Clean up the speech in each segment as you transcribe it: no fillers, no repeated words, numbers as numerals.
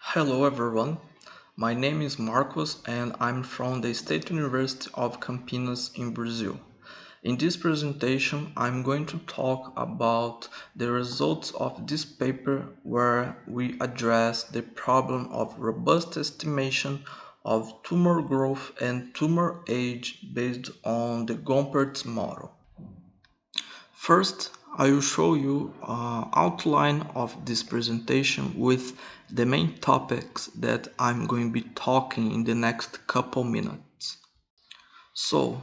Hello everyone, my name is Marcos and I'm from the State University of Campinas in Brazil. In this presentation, I'm going to talk about the results of this paper where we address the problem of robust estimation of tumor growth and tumor age based on the Gompertz model. First, I will show you an outline of this presentation with the main topics that I'm going to be talking in the next couple minutes. So,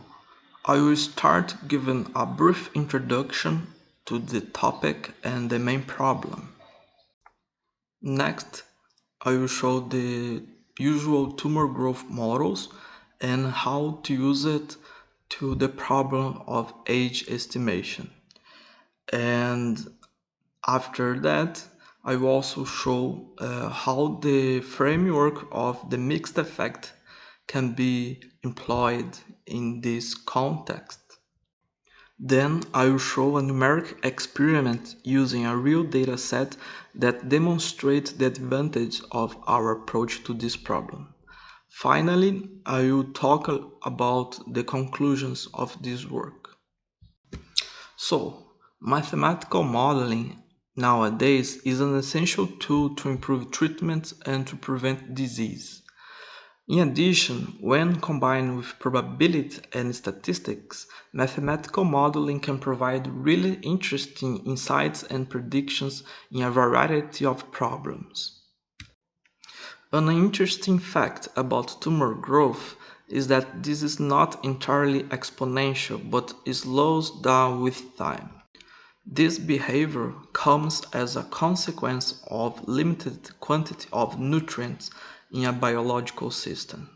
I will start giving a brief introduction to the topic and the main problem. Next, I will show the usual tumor growth models and how to use it to the problem of age estimation. And after that, I will also show how the framework of the mixed effect can be employed in this context. Then I will show a numeric experiment using a real data set that demonstrates the advantage of our approach to this problem. Finally, I will talk about the conclusions of this work. So, mathematical modeling nowadays is an essential tool to improve treatments and to prevent disease. In addition, when combined with probability and statistics, mathematical modeling can provide really interesting insights and predictions in a variety of problems. An interesting fact about tumor growth is that this is not entirely exponential but slows down with time. This behavior comes as a consequence of limited quantity of nutrients in a biological system.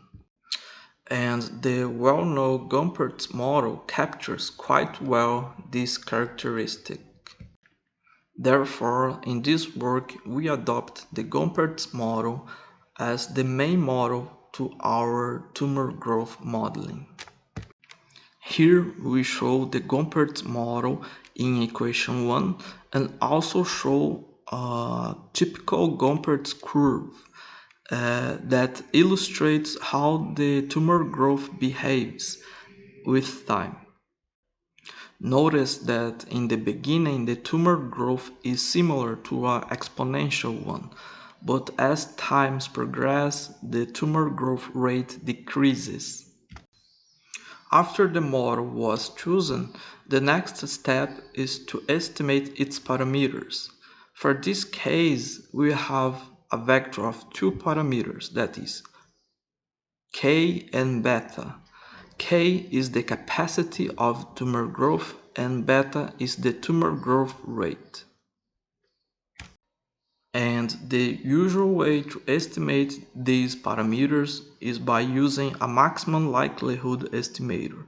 And the well-known Gompertz model captures quite well this characteristic. Therefore, in this work, we adopt the Gompertz model as the main model to our tumor growth modeling. Here we show the Gompertz model in equation 1 and also show a typical Gompertz curve that illustrates how the tumor growth behaves with time. Notice that in the beginning the tumor growth is similar to an exponential one, but as times progress, the tumor growth rate decreases. After the model was chosen, the next step is to estimate its parameters. For this case, we have a vector of two parameters, that is, k and beta. K is the capacity of tumor growth and beta is the tumor growth rate. And the usual way to estimate these parameters is by using a maximum likelihood estimator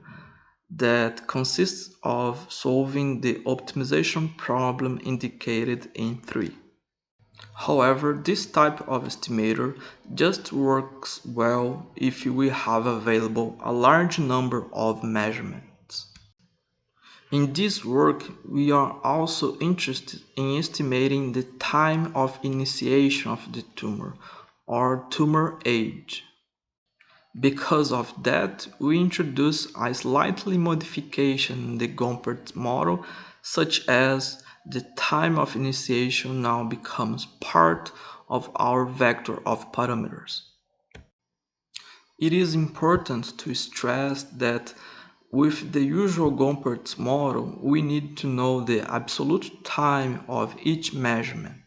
that consists of solving the optimization problem indicated in 3. However, this type of estimator just works well if we have available a large number of measurements. In this work, we are also interested in estimating the time of initiation of the tumor, or tumor age. Because of that, we introduce a slightly modification in the Gompertz model, such as the time of initiation now becomes part of our vector of parameters. It is important to stress that with the usual Gompertz model, we need to know the absolute time of each measurement.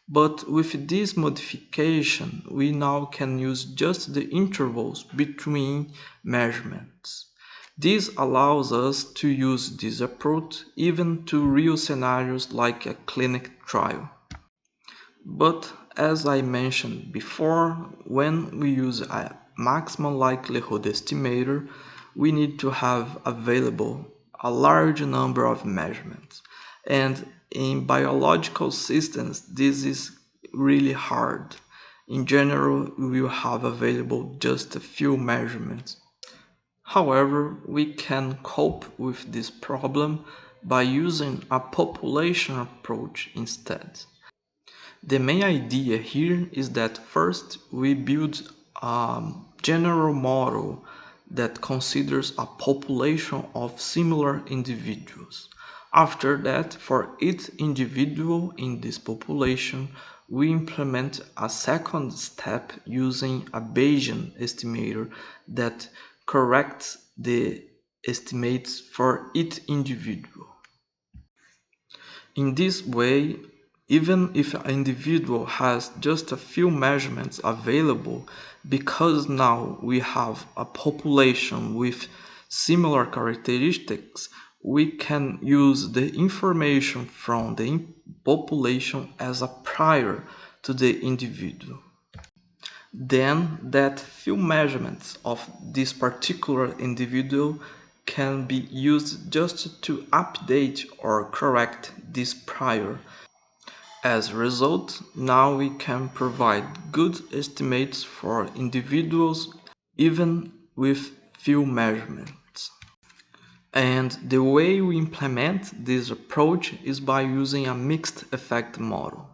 But with this modification, we now can use just the intervals between measurements. This allows us to use this approach even to real scenarios like a clinic trial. But as I mentioned before, when we use a maximum likelihood estimator, we need to have available a large number of measurements. And in biological systems, this is really hard. In general, we will have available just a few measurements. However, we can cope with this problem by using a population approach instead. The main idea here is that first we build a general model that considers a population of similar individuals. After that, for each individual in this population, we implement a second step using a Bayesian estimator that corrects the estimates for each individual. In this way, even if an individual has just a few measurements available, because now we have a population with similar characteristics, we can use the information from the population as a prior to the individual. Then that few measurements of this particular individual can be used just to update or correct this prior. As a result, now we can provide good estimates for individuals even with few measurements. And the way we implement this approach is by using a mixed effect model.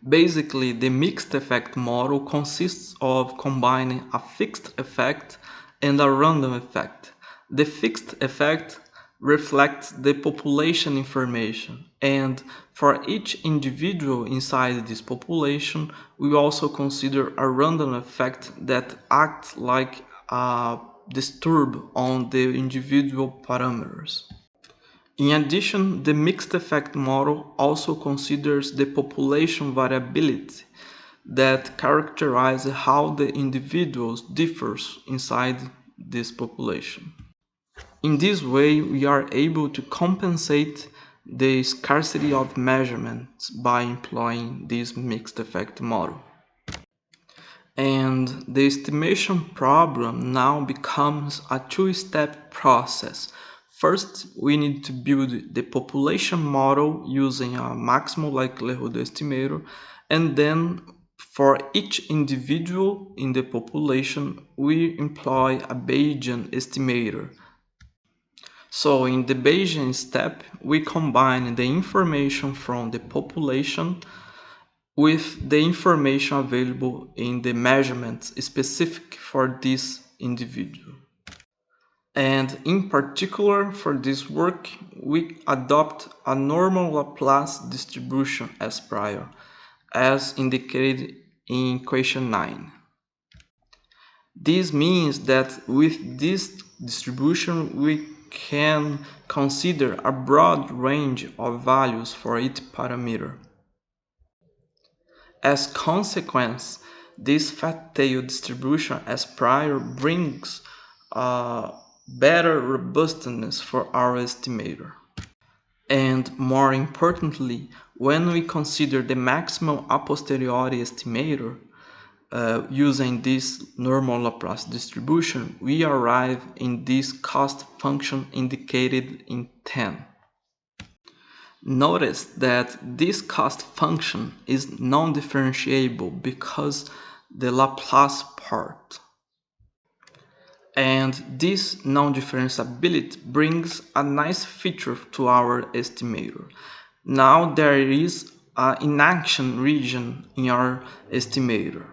Basically, the mixed effect model consists of combining a fixed effect and a random effect. The fixed effect reflects the population information, and for each individual inside this population, we also consider a random effect that acts like a disturb on the individual parameters. In addition, the mixed effect model also considers the population variability that characterizes how the individuals differ inside this population. In this way, we are able to compensate the scarcity of measurements by employing this mixed effect model. And the estimation problem now becomes a two-step process. First, we need to build the population model using a maximum likelihood estimator, and then for each individual in the population, we employ a Bayesian estimator. So in the Bayesian step, we combine the information from the population with the information available in the measurements specific for this individual. And in particular, for this work, we adopt a Normal-Laplace distribution as prior, as indicated in equation 9. This means that with this distribution, we can consider a broad range of values for each parameter. As consequence, this fat-tail distribution as prior brings better robustness for our estimator. And more importantly, when we consider the maximum a posteriori estimator using this normal-Laplace distribution, we arrive in this cost function indicated in 10. Notice that this cost function is non-differentiable because the Laplace part. And this non-differentiability brings a nice feature to our estimator. Now there is an inaction region in our estimator.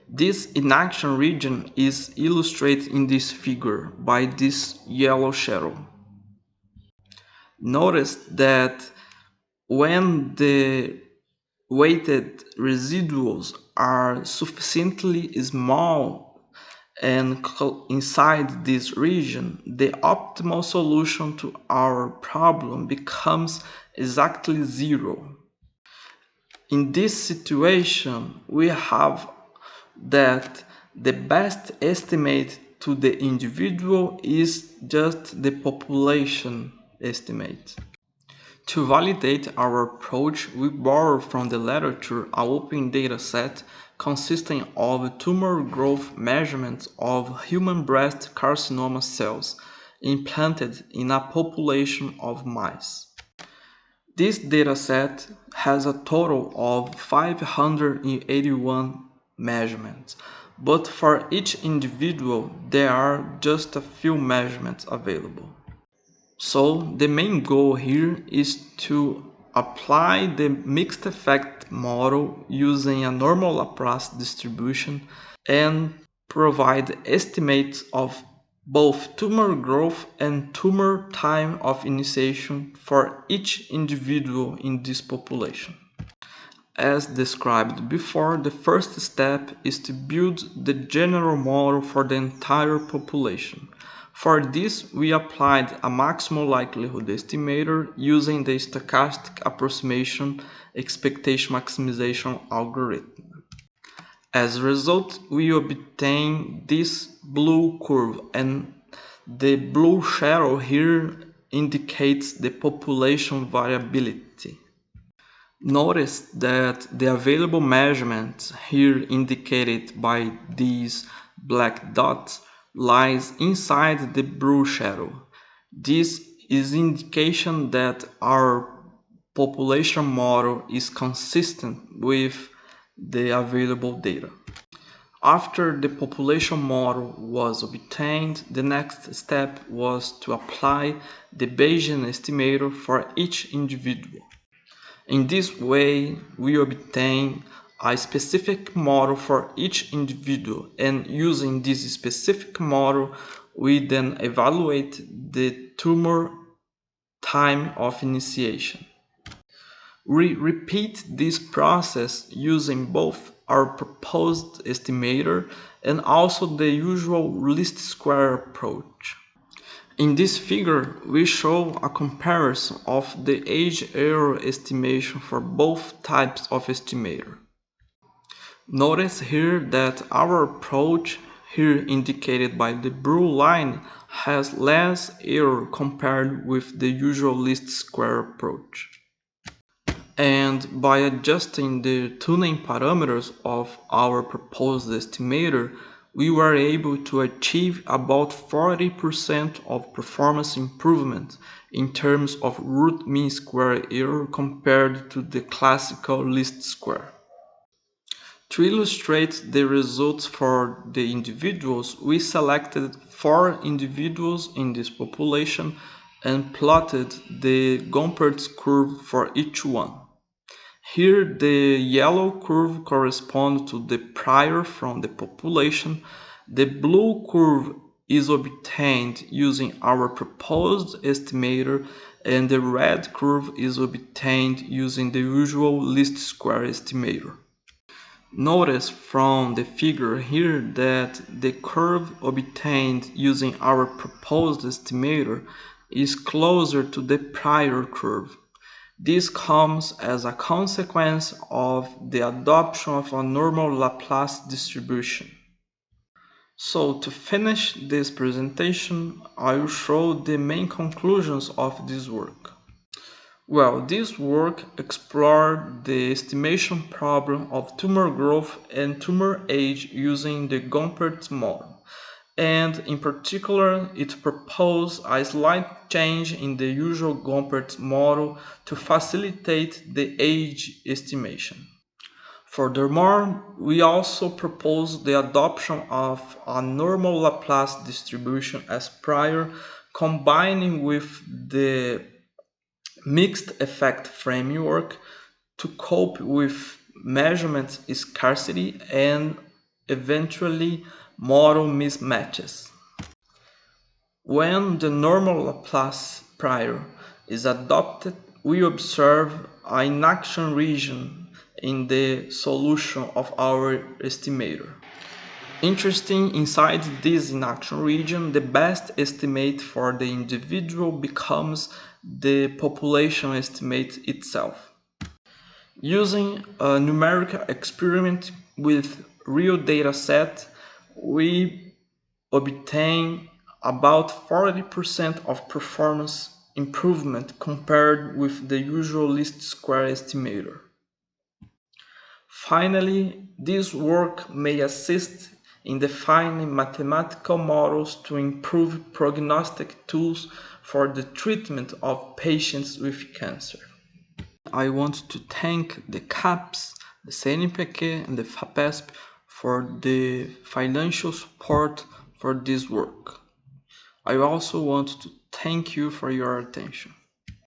This inaction region is illustrated in this figure by this yellow shadow. Notice that when the weighted residuals are sufficiently small and inside this region, the optimal solution to our problem becomes exactly zero. In this situation, we have that the best estimate to the individual is just the population estimate. To validate our approach, we borrow from the literature an open dataset consisting of tumor growth measurements of human breast carcinoma cells implanted in a population of mice. This dataset has a total of 581 measurements, but for each individual there are just a few measurements available. So the main goal here is to apply the mixed effect model using a Normal-Laplace distribution and provide estimates of both tumor growth and tumor time of initiation for each individual in this population. As described before, the first step is to build the general model for the entire population. For this, we applied a maximum likelihood estimator using the stochastic approximation expectation maximization algorithm. As a result, we obtain this blue curve, and the blue shadow here indicates the population variability. Notice that the available measurements here indicated by these black dots lies inside the blue shadow. This is indication that our population model is consistent with the available data. After the population model was obtained, the next step was to apply the Bayesian estimator for each individual. In this way, we obtain a specific model for each individual, and using this specific model, we then evaluate the tumor time of initiation. We repeat this process using both our proposed estimator and also the usual least square approach. In this figure, we show a comparison of the age error estimation for both types of estimator. Notice here that our approach, here indicated by the blue line, has less error compared with the usual least square approach. And by adjusting the tuning parameters of our proposed estimator, we were able to achieve about 40% of performance improvement in terms of root mean square error compared to the classical least square. To illustrate the results for the individuals, we selected 4 individuals in this population and plotted the Gompertz curve for each one. Here the yellow curve corresponds to the prior from the population. The blue curve is obtained using our proposed estimator, and the red curve is obtained using the usual least square estimator. Notice from the figure here that the curve obtained using our proposed estimator is closer to the prior curve. This comes as a consequence of the adoption of a Normal-Laplace distribution. So to finish this presentation, I will show the main conclusions of this work. Well, this work explored the estimation problem of tumor growth and tumor age using the Gompertz model. And in particular, it proposed a slight change in the usual Gompertz model to facilitate the age estimation. Furthermore, we also proposed the adoption of a Normal-Laplace distribution as prior, combining with the mixed effect framework to cope with measurement scarcity and eventually model mismatches. When the Normal-Laplace prior is adopted, we observe an inaction region in the solution of our estimator. Interesting, inside this inaction region, the best estimate for the individual becomes the population estimate itself. Using a numerical experiment with real data set, we obtain about 40% of performance improvement compared with the usual least square estimator. Finally, this work may assist in defining mathematical models to improve prognostic tools for the treatment of patients with cancer. I want to thank the CAPES, the CNPq, and the FAPESP for the financial support for this work. I also want to thank you for your attention.